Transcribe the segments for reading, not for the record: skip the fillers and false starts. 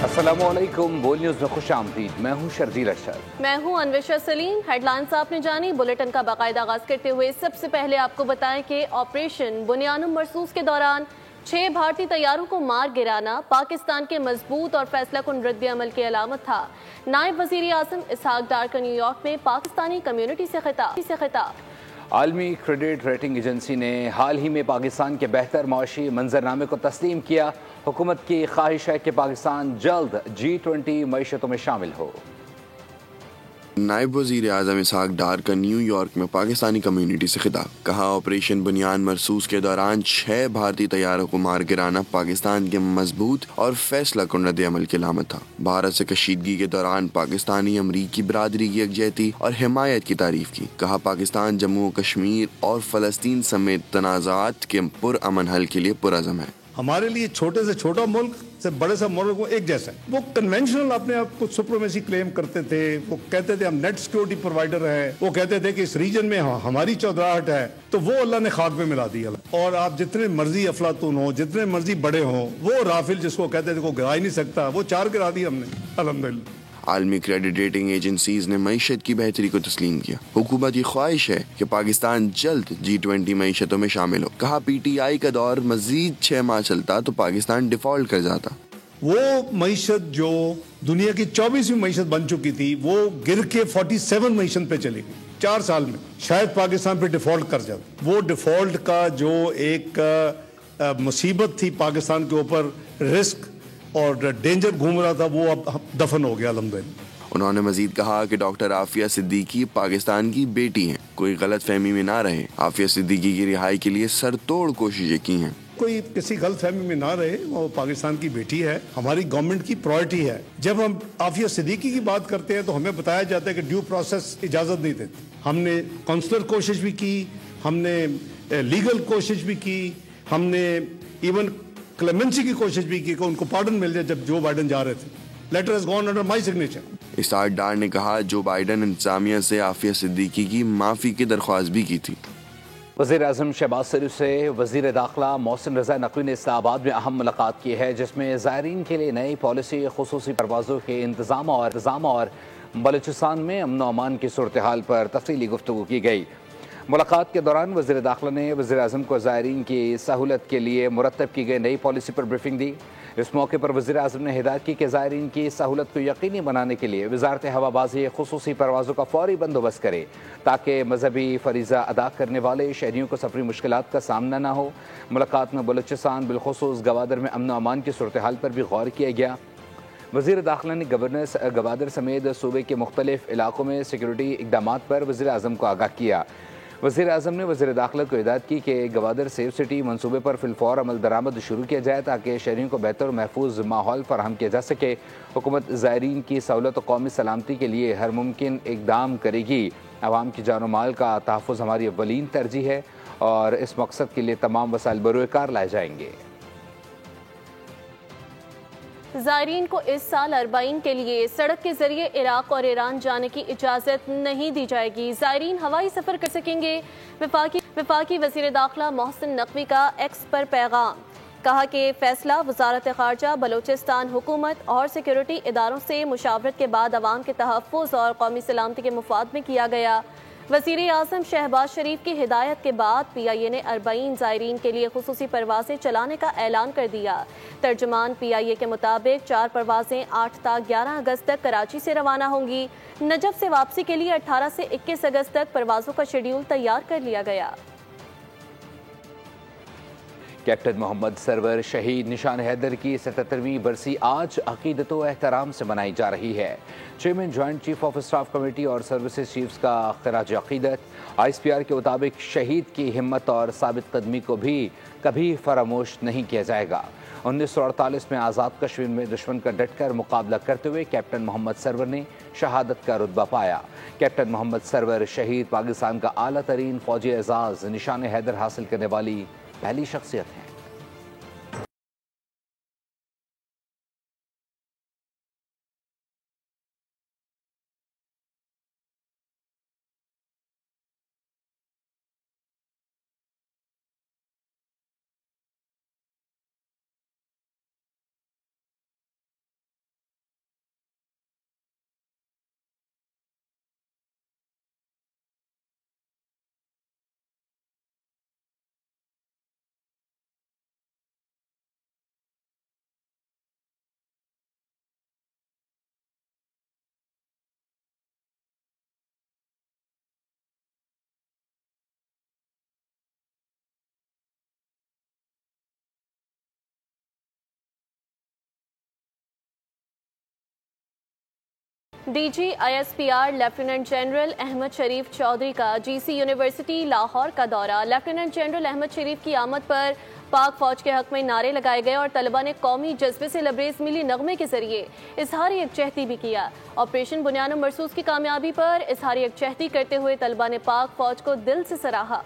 अस्सलामुअलैकुम। बोल न्यूज़ में खुश आमदीद। मैं हूँ शर्जील अशरफ। मैं हूँ अन्वेशा सलीम। हेडलाइंस आपने जानी। बुलेटिन का बाकायदा आगाज करते हुए सबसे पहले आपको बताएं कि ऑपरेशन बुनियानुम मरसूस के दौरान 6 भारतीय तैयारों को मार गिराना पाकिस्तान के मजबूत और फैसला कुन रद्द अमल की अलामत था। नायब वजीर आज़म इसहाक डार का न्यूयॉर्क में पाकिस्तानी कम्युनिटी से खिताब। आलमी क्रेडिट रेटिंग एजेंसी ने हाल ही में पाकिस्तान के बेहतर माशी मंजरनामे को तस्लीम किया। हुकूमत की ख्वाहिश है कि पाकिस्तान जल्द G20 मईशतों में शामिल हो। नायब वजीर आज़म इसहाक डार का न्यूयॉर्क में पाकिस्तानी कम्युनिटी से खिताब। कहा, ऑपरेशन बुनियान मरसूस के दौरान 6 भारतीय तैयारों को मार गिराना पाकिस्तान के मजबूत और फैसला कुन रद्द अमल की अलामत था। भारत से कशीदगी के दौरान पाकिस्तानी अमरीकी बरादरी की यकजहती और हिमायत की तारीफ की। कहा, पाकिस्तान जम्मू कश्मीर और फलस्तीन समेत तनाज़ात के पुरअमन हल के लिए पुरअज़म है। हमारे लिए छोटे से छोटा मुल्क से बड़े से मुल्क को एक जैसा है। वो कन्वेंशनल अपने आप को सुप्रीमेसी क्लेम करते थे। वो कहते थे हम नेट सिक्योरिटी प्रोवाइडर हैं। वो कहते थे कि इस रीजन में हमारी चौधराहट है। तो वो अल्लाह ने खाक में मिला दिया। और आप जितने मर्जी अफलातून हो, जितने मर्जी बड़े हो, वो राफेल जिसको कहते थे को गिरा ही नहीं सकता, वो 4 गिरा दिया हमने अल्हम्दुलिल्लाह। आलमी क्रेडिट रेटिंग एजेंसीज ने मईशत की बेहतरी को तस्लीम किया। हुकूमत की ख्वाहिश है कि पाकिस्तान जल्द G20 मईशतों में शामिल हो। कहा, PTI का दौर मजीद 6 माह चलता तो पाकिस्तान डिफॉल्ट कर जाता। वो मईशत जो दुनिया की 24वीं मईशत बन चुकी थी, वो गिर के 47 मईशत पे चली गई 4 साल में। शायद पाकिस्तान पे डिफॉल्ट कर जाता। वो डिफॉल्ट का जो एक मुसीबत थी पाकिस्तान के ऊपर, रिस्क और डेंजर घूम रहा था, वो अब दफन हो गया अल्हम्दुलिल्लाह। उन्होंने मजीद कहा कि डॉक्टर आफिया सिद्दीकी पाकिस्तान की बेटी हैं। कोई गलत फहमी में ना रहे। आफिया सिद्दीकी की रिहाई के लिए सरतोड़ कोशिशें की हैं। कोई किसी गलत फहमी में ना रहे। वो पाकिस्तान की बेटी है, हमारी गवर्नमेंट की प्रायोरिटी है। जब हम आफिया सिद्दीकी की बात करते हैं तो हमें बताया जाता है कि ड्यू प्रोसेस इजाज़त नहीं देती। हमने काउंसलर कोशिश भी की, हमने लीगल कोशिश भी की, हमने इवन क्लेमेंसी की कोशिश भी की कि उनको पार्डन मिल जाए जब जो बाइडन जा रहे थे। Letter has gone under my signature. Ishaq Dar ने कहा, जो बाइडन इंतजामिया से आफिया सिद्दीकी की माफ़ी की दरख्वास्त भी की थी। वज़ीर आज़म शहबाज शरीफ से वज़ीर दाखिला मोहसिन रज़ा नकवी ने इस्लामाबाद में अहम मुलाकात की है, जिसमें ज़ायरीन के लिए नई पॉलिसी, खुसूसी परवाज़ों के इंतज़ाम और बलूचिस्तान में अमन व अमान की सूरत हाल पर तफसीली गुफ्तगू की गई। मुलाकात के दौरान वज़ीर दाखिला ने वज़ीर आज़म को ज़ायरीन की सहूलत के लिए मुरतब की गई नई पॉलिसी पर ब्रीफिंग दी। इस मौके पर वज़ीर आज़म ने हिदायत की कि ज़ायरीन की सहूलत को यकीनी बनाने के लिए वज़ारत हवाबाज़ी खुसूसी परवाज़ों का फौरी बंदोबस्त करे, ताकि मजहबी फरीज़ा अदा करने वाले शहरियों को सफरी मुश्किलात का सामना न हो। मुलाकात में बलूचिस्तान बिलखुसूस गवादर में अमन अमान की सूरत हाल पर भी गौर किया गया। वज़ीर दाखिला ने गवादर समेत सूबे के मुख्तलिफ इलाकों में सिक्योरिटी इकदाम पर वज़ीर आज़म को आगाह किया। वज़ीर आज़म ने वज़ीर दाखिला को हिदायत की कि गवादर सेफ सिटी मनसूबे पर फिलफौर अमल दरामद शुरू किया जाए, ताकि शहरियों को बेहतर महफूज माहौल फराहम किया जा सके। हुकूमत ज़ायरीन की सहूलत और कौमी सलामती के लिए हर मुमकिन इकदाम करेगी। अवाम की जान माल का तहफ़्फ़ुज़ हमारी अव्वलीन तरजीह है और इस मकसद के लिए तमाम वसाइल बरोकार लाए जाएंगे। ज़ायरीन को इस साल अरबाइन के लिए सड़क के जरिए इराक और ईरान जाने की इजाज़त नहीं दी जाएगी। ज़ायरीन हवाई सफ़र कर सकेंगे। वफाकी वज़ीर दाखिला मोहसिन नकवी का एक्स पर पैगाम। कहा कि फैसला वज़ारत ख़ारजा, बलूचिस्तान हुकूमत और सिक्योरिटी इदारों से मुशावरत के बाद अवाम के तहफ़्फ़ुज़ और कौमी सलामती के मुफाद में किया गया। वज़ीर आज़म शहबाज शरीफ की हिदायत के बाद PIA ने अरबाइन ज़ायरीन के लिए खुसूसी परवाज़ें चलाने का ऐलान कर दिया। तर्जुमान PIA के मुताबिक 4 परवाज़ें 8 ta 11 अगस्त तक कराची से रवाना होंगी। नजफ़ से वापसी के लिए 18 से 21 अगस्त तक परवाज़ों का शेड्यूल तैयार कर लिया गया। कैप्टन मोहम्मद सरवर शहीद निशान हैदर की 77वीं बरसी आज अकीदत व एहतराम से मनाई जा रही है। Chairman joint chief of staff committee और सर्विसेज चीफ्स का खिराज अकीदत। ISPR के मुताबिक शहीद की हिम्मत और साबित कदमी को भी कभी फरामोश नहीं किया जाएगा। 1948 में आज़ाद कश्मीर में दुश्मन का डटकर मुकाबला करते हुए कैप्टन मोहम्मद सरवर ने शहादत का रुतबा पाया। कैप्टन मोहम्मद सरवर शहीद पाकिस्तान का आला तरीन फौजी एजाज़ निशान हैदर हासिल करने वाली पहली शख्सियत है। DG ISPR lieutenant general Ahmed Sharif Chaudhry کا GC یونیورسٹی لاہور کا دورہ۔ لیفٹیننٹ جنرل احمد شریف کی آمد پر پاک فوج کے حق میں نعرے لگائے گئے اور طلبہ نے قومی جذبے سے لبریز ملی نغمے کے ذریعے اظہار یکجہتی بھی کیا۔ آپریشن بنیان مرصوص کی کامیابی پر اظہار یکجہتی کرتے ہوئے طلبہ نے پاک فوج کو دل سے سراہا۔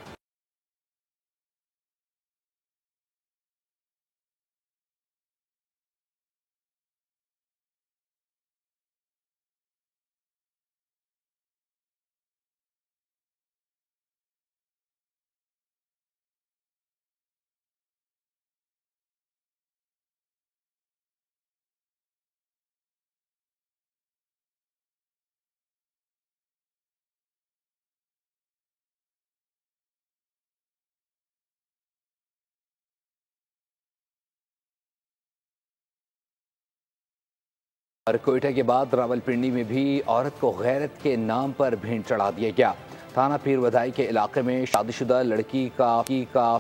اور کوئٹہ کے بعد راولپنڈی میں بھی عورت کو غیرت کے نام پر بھینٹ چڑھا دیا گیا۔ تھانہ پیر ودائی کے علاقے میں شادی شدہ لڑکی کا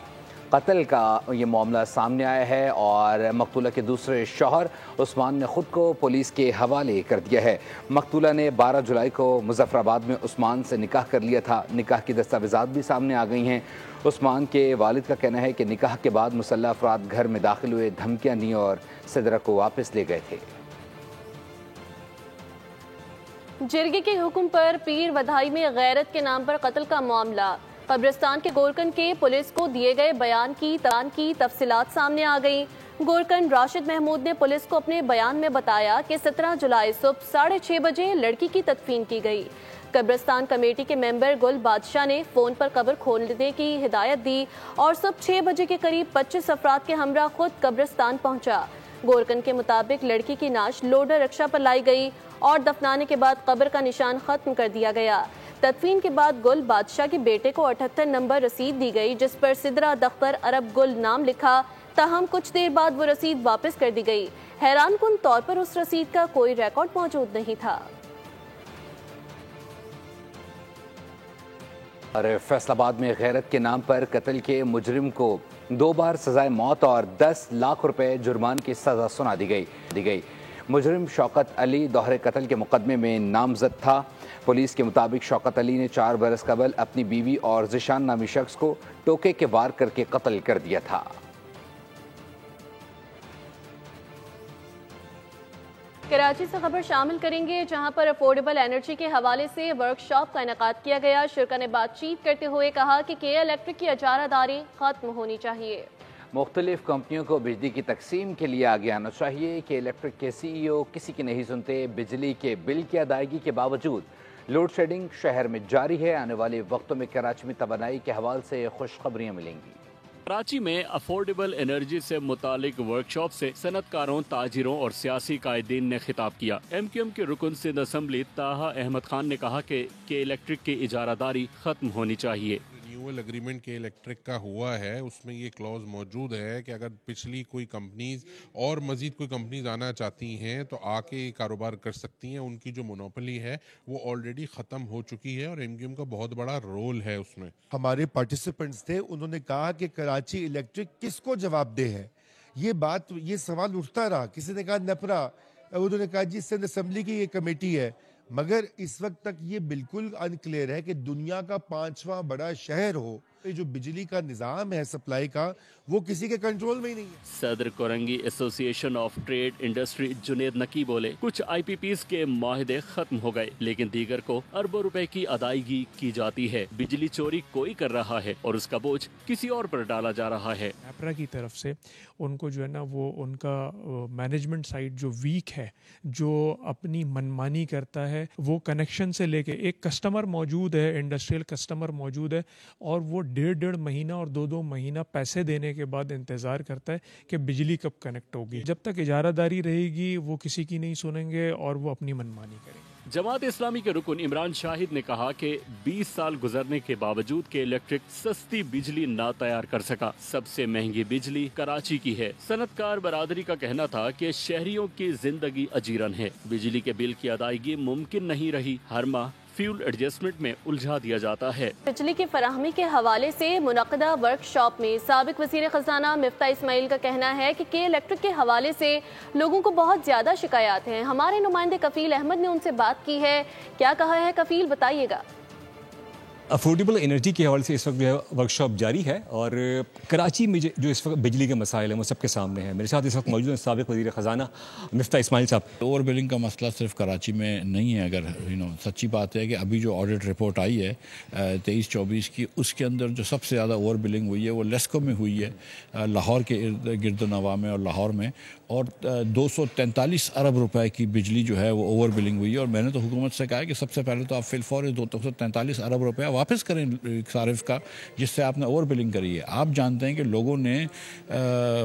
قتل کا یہ معاملہ سامنے آیا ہے اور مقتولہ کے دوسرے شوہر عثمان نے خود کو پولیس کے حوالے کر دیا ہے۔ مقتولہ نے 12 جولائی کو مظفر آباد میں عثمان سے نکاح کر لیا تھا۔ نکاح کی دستاویزات بھی سامنے آ گئی ہیں۔ عثمان کے والد کا کہنا ہے کہ نکاح کے بعد مسلح افراد گھر میں داخل ہوئے، دھمکیاں دیں اور صدرہ کو واپس لے گئے تھے۔ جرگے کے حکم پر پیر ودائی میں غیرت کے نام پر قتل کا معاملہ۔ قبرستان کے گورکن کے پولیس کو دیے گئے بیان کی تفصیلات سامنے آ گئی۔ گورکن راشد محمود نے پولیس کو اپنے بیان میں بتایا کہ 17 جولائی صبح 6:30 بجے لڑکی کی تدفین کی گئی۔ قبرستان کمیٹی کے ممبر گل بادشاہ نے فون پر قبر کھولنے کی ہدایت دی اور صبح 6 بجے کے قریب 25 افراد کے ہمراہ خود قبرستان پہنچا۔ گورکن کے مطابق لڑکی کی نعش لوڈر رکشہ پر لائی گئی اور دفنانے کے بعد قبر کا نشان ختم کر دیا گیا۔ تدفین کے بعد گل بادشاہ کے بیٹے کو 78 نمبر رسید دی گئی جس پر سدرہ دختر عرب گل نام لکھا، تاہم کچھ دیر بعد وہ رسید واپس کر دی گئی۔ حیران کن طور پر اس رسید کا کوئی ریکارڈ موجود نہیں تھا۔ اور فیصل آباد میں غیرت کے نام پر قتل کے مجرم کو 2 بار سزائے موت اور 10 لاکھ روپے جرمان کی سزا سنا دی گئی۔ مجرم شوکت علی دوہرے قتل کے مقدمے میں نامزد تھا۔ پولیس کے مطابق شوکت علی نے 4 برس قبل اپنی بیوی اور ذیشان نامی شخص کو ٹوکے کے وار کر کے قتل کر دیا تھا۔ کراچی سے خبر شامل کریں گے جہاں پر افورڈیبل انرجی کے حوالے سے ورک شاپ کا انعقاد کیا گیا۔ شرکا نے بات چیت کرتے ہوئے کہا کہ کے الیکٹرک کی اجارہ داری ختم ہونی چاہیے۔ مختلف کمپنیوں کو بجلی کی تقسیم کے لیے آگے آنا چاہیے کہ الیکٹرک کے CEO کسی کی نہیں سنتے۔ بجلی کے بل کی ادائیگی کے باوجود لوڈ شیڈنگ شہر میں جاری ہے۔ آنے والے وقتوں میں کراچی میں توانائی کے حوالے سے خوشخبریاں ملیں گی۔ کراچی میں افورڈیبل انرجی سے متعلق ورک شاپ سے صنعت کاروں، تاجروں اور سیاسی قائدین نے خطاب کیا۔ MQM کے رکن سندھ اسمبلی طاہا احمد خان نے کہا کہ الیکٹرک کی اجارہ داری ختم ہونی چاہیے۔ رینیول اگریمنٹ کے الیکٹرک کا ہوا ہے، اس میں یہ کلوز موجود ہے کہ اگر پچھلی کوئی کمپنیز اور مزید کوئی کمپنیز آنا چاہتی ہیں تو آ کے کاروبار کر سکتی ہیں۔ ان کی جو مونوپلی ہے وہ آلریڈی ختم ہو چکی ہے اور MQM کا بہت بڑا رول ہے اس میں۔ ہمارے پارٹیسپینٹس تھے، انہوں نے کہا کہ کراچی الیکٹرک کس کو جواب دہ ہے، یہ سوال اٹھتا رہا۔ کسی نے کہا نیپرا، انہوں نے کہا جی سندھ اسمبلی کی یہ کمیٹی ہے، مگر اس وقت تک یہ بالکل انکلیئر ہے کہ دنیا کا 5واں بڑا شہر ہو، جو بجلی کا نظام ہے سپلائی کا، وہ کسی کے کنٹرول میں ہی نہیں ہے۔ صدر کورنگی ایسوسی ایشن آف ٹریڈ انڈسٹری جنید نکی بولے کچھ IPPs کے معاہدے ختم ہو گئے لیکن دیگر کو اربوں روپے کی ادائیگی کی جاتی ہے۔ بجلی چوری کوئی کر رہا ہے اور اس کا بوجھ کسی اور پر ڈالا جا رہا ہے۔ نیپرا کی طرف سے ان کو جو ہے نا وہ ان کا مینجمنٹ سائٹ جو ویک ہے، جو اپنی منمانی کرتا ہے، وہ کنیکشن سے لے کے ایک کسٹمر موجود ہے، انڈسٹریل کسٹمر موجود ہے اور وہ 1.5 مہینہ اور 2 مہینہ پیسے دینے کے بعد انتظار کرتا ہے کہ بجلی کب کنیکٹ ہوگی۔ جب تک اجارہ داری رہے گی وہ کسی کی نہیں سنیں گے اور وہ اپنی منمانی کریں گے۔ جماعت اسلامی کے رکن عمران شاہد نے کہا کہ 20 سال گزرنے کے باوجود کہ الیکٹرک سستی بجلی نہ تیار کر سکا۔ سب سے مہنگی بجلی کراچی کی ہے۔ صنعت کار برادری کا کہنا تھا کہ شہریوں کی زندگی اجیرن ہے، بجلی کے بل کی ادائیگی ممکن نہیں رہی۔ ہر ماہ फ्यूल एडजस्टमेंट में उलझा दिया जाता है। बिजली की फराहमी के हवाले से मुनक़दा वर्कशॉप में साबिक वज़ीर ख़ज़ाना मिफ्ता इस्माइल का कहना है कि के इलेक्ट्रिक के हवाले से लोगों को बहुत ज़्यादा शिकायत हैं। हमारे नुमाइंदे कफील अहमद ने उनसे बात की है, क्या कहा है कफील, बताइएगा। अफोर्डेबल एनर्जी के हवाले से इस वक्त जो है वर्कशॉप जारी है और कराची में जो इस वक्त बिजली के मसाइल हैं वो सबके सामने हैं। मेरे साथ इस वक्त मौजूद हैं साबिक वज़ीर ख़ज़ाना मिफ्ता इस्माइल साहब। ओवर बिलिंग का मसला सिर्फ कराची में नहीं है, अगर सच्ची बात है कि अभी जो ऑडिट रिपोर्ट आई है 23-24 की, उसके अंदर जो सबसे ज़्यादा ओवर बिलिंग हुई है वो लेस्को में हुई है, लाहौर के गिरद नवा में और लाहौर में, और 243 अरब रुपए की बिजली जो है वो ओवर बिलिंग हुई है। और मैंने तो हुकूमत से कहा है कि सबसे पहले तो आप फिलफौर 243 अरब रुपया वापस करें सारिफ का, जिससे आपने ओवर बिलिंग करी है। आप जानते हैं कि लोगों ने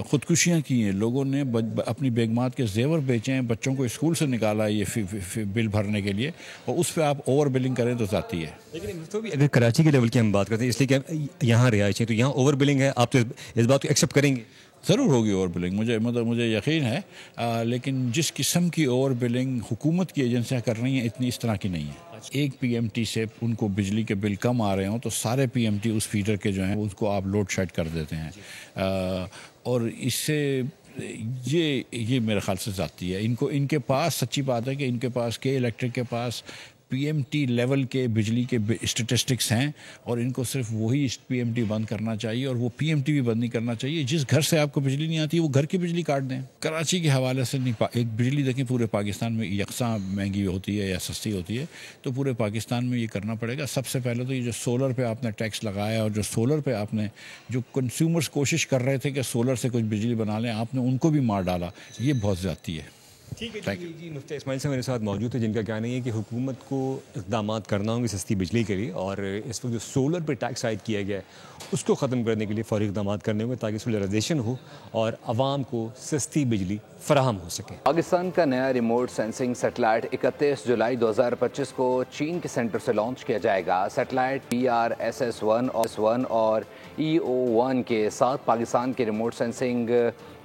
ख़ुदकुशियाँ की हैं, लोगों ने अपनी बेगमात के जेवर बेचे हैं, बच्चों को स्कूल से निकाला है ये बिल भरने के लिए, और उस पर आप ओवर बिलिंग करें तो जाती है। लेकिन तो भी अगर कराची के लेवल की हम बात करते हैं, इसलिए कि यहाँ रिहायश है तो यहाँ ओवर बिलिंग है, आप तो इस बात को एक्सेप्ट करेंगे? ज़रूर होगी ओवर बिलिंग, मुझे यकीन है, लेकिन जिस किस्म की ओवर बिलिंग हुकूमत की एजेंसियाँ कर रही हैं इतनी इस तरह की नहीं है। एक पीएमटी से उनको बिजली के बिल कम आ रहे हों तो सारे पीएमटी उस फीडर के जो हैं उसको आप लोड शेड कर देते हैं, और इससे ये मेरे ख्याल से जाती है। इनके पास, सच्ची बात है कि इनके पास के इलेक्ट्रिक के पास पीएमटी लेवल के बिजली के स्टेटिस्टिक्स हैं, और इनको सिर्फ वही पीएमटी बंद करना चाहिए, और वो पीएमटी भी बंद नहीं करना चाहिए। जिस घर से आपको बिजली नहीं आती है वो घर की बिजली काट दें। कराची के हवाले से नहीं, एक बिजली देखें पूरे पाकिस्तान में यकसा महंगी होती है या सस्ती होती है, तो पूरे पाकिस्तान में ये करना पड़ेगा। सबसे पहले तो ये जो सोलर पे आपने टैक्स लगाया और जो सोलर पे आपने जो कंज्यूमर्स कोशिश कर रहे थे कि सोलर से कुछ बिजली बना लें, आपने उनको भी मार डाला, ये बहुत ज़्यादती है। ठीक है जी। मुफ्ती इस्माइल साहब मेरे साथ मौजूद है, जिनका कहना है कि हुकूमत को इक़दाम करना होंगे सस्ती बिजली के लिए, और इस वक्त जो सोलर पर टैक्स आयद किया गया है उसको ख़त्म करने के लिए फौरी इक़दाम करने होंगे ताकि सोलराइजेशन हो और आवाम को सस्ती बिजली फराहम हो सके। पाकिस्तान का नया रिमोट सेंसिंग सैटेलाइट 31 जुलाई 2025 को चीन के सेंटर से लॉन्च किया जाएगा। सैटेलाइट PRSS-1 और EO-1 के साथ पाकिस्तान के रिमोट सेंसिंग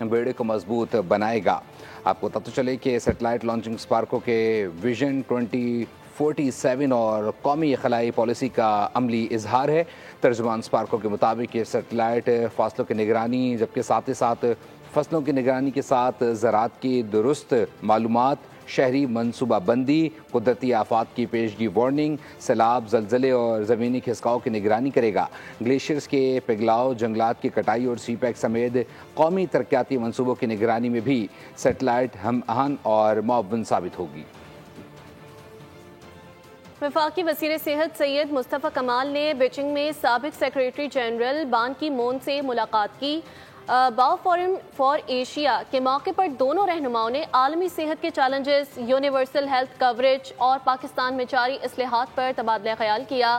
बेड़े को मजबूत बनाएगा। आपको पता तो चले कि सैटेलाइट लॉन्चिंग स्पार्को के विजन 2047 और कौमी खलाई पॉलिसी का अमली इजहार है। तर्जुमान स्पार्को के मुताबिक ये सैटेलाइट फासलों की निगरानी, जबकि साथ ही साथ फसलों की निगरानी के साथ ज़राअत की दुरुस्त मालूमात, शहरी मनसूबाबंदी, कुदरती आफात की पेशगी वार्निंग, सैलाब, जलजले और ज़मीनी खिसकाव की निगरानी करेगा। ग्लेशियर्स के पिघलाव, जंगलात की कटाई और CPEC समेत कौमी तरक्याती मनसूबों की निगरानी में भी सैटेलाइट हम आहन और मुअव्विन साबित होगी। वफाकी वज़ीर सेहत सैयद मुस्तफ़ा कमाल ने बीजिंग में साबिक सेक्रेटरी जनरल बान की मून से मुलाकात की। बाओ फोरम फॉर एशिया के मौके पर दोनों रहनुमाओं ने आलमी सेहत के चैलेंजेस, यूनिवर्सल हेल्थ कवरेज और पाकिस्तान में जारी इस्लाहात पर तबादला ख्याल किया।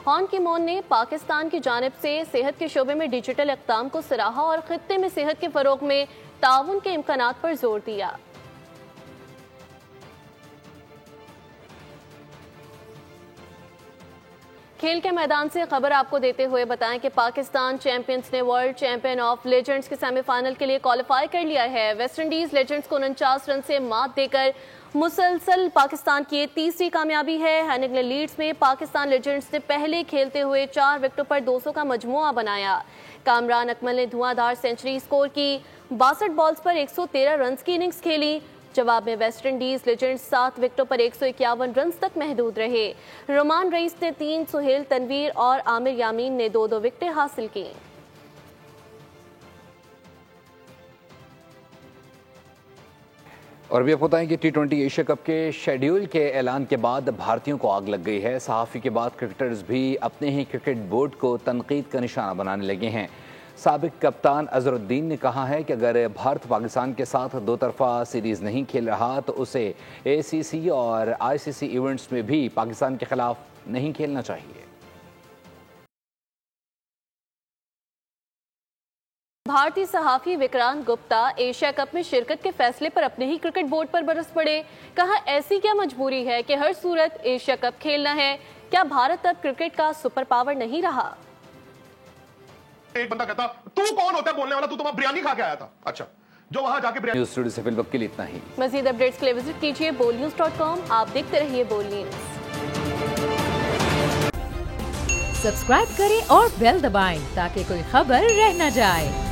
बान की मून ने पाकिस्तान की जानिब से सेहत के शोबे में डिजिटल इक़दाम को सराहा और खित्ते में सेहत के फ़रोग में ताउन के इम्कानात पर जोर दिया। खेल के मैदान से खबर आपको देते हुए बताएं कि पाकिस्तान चैंपियंस ने वर्ल्ड चैंपियन ऑफ लेजेंड्स के सेमीफाइनल के लिए क्वालिफाई कर लिया है। वेस्ट इंडीज लेजेंड्स को 49 रन से मात देकर मुसलसल पाकिस्तान की तीसरी कामयाबी है। हैनिगले लीड्स में पाकिस्तान लेजेंड्स ने पहले खेलते हुए 4 विकेटों पर 200 का मजमुआ बनाया। कामरान अकमल ने धुआंधार सेंचुरी स्कोर की, 62 बॉल्स पर 113 रन की इनिंग्स खेली। जवाब में वेस्ट इंडीज लेजेंड्स 7 विकेटों पर 151 रन तक महदूद रहे। रोमान रईस ने 3, सुहेल तनवीर और आमिर यामीन ने 2-2 विकेटें हासिल की। और भी आप बताएं कि T20 एशिया कप के शेड्यूल के ऐलान के बाद भारतीयों को आग लग गई है। सहाफ़ी के बाद क्रिकेटर्स भी अपने ही क्रिकेट बोर्ड को तनकीद का निशाना बनाने लगे हैं। साबिक कप्तान अजहरुद्दीन ने कहा है कि अगर भारत पाकिस्तान के साथ 2 तरफा सीरीज़ नहीं खेल रहा तो उसे ACC और ICC इवेंट्स में भी पाकिस्तान के खिलाफ नहीं खेलना चाहिए। भारतीय सहाफ़ी विक्रांत गुप्ता एशिया कप में शिरकत के फैसले पर अपने ही क्रिकेट बोर्ड पर बरस पड़े। कहा, ऐसी क्या मजबूरी है कि हर सूरत एशिया कप खेलना है? क्या भारत अब क्रिकेट का सुपर पावर नहीं रहा? एक बंदा कहता, तू कौन होता है बोलने वाला? तू तो वहां बिरयानी खा के आया था। अच्छा, जो वहां जाके बिरयानी। न्यूज़ स्टूडियो से फिल वक्त के लिए इतना ही। मज़ीद अपडेट्स के लिए विजिट कीजिए bolnews.com। आप देखते रहिए बोल न्यूज़। सब्सक्राइब करें और बेल दबाएं ताकि कोई खबर रह न जाए।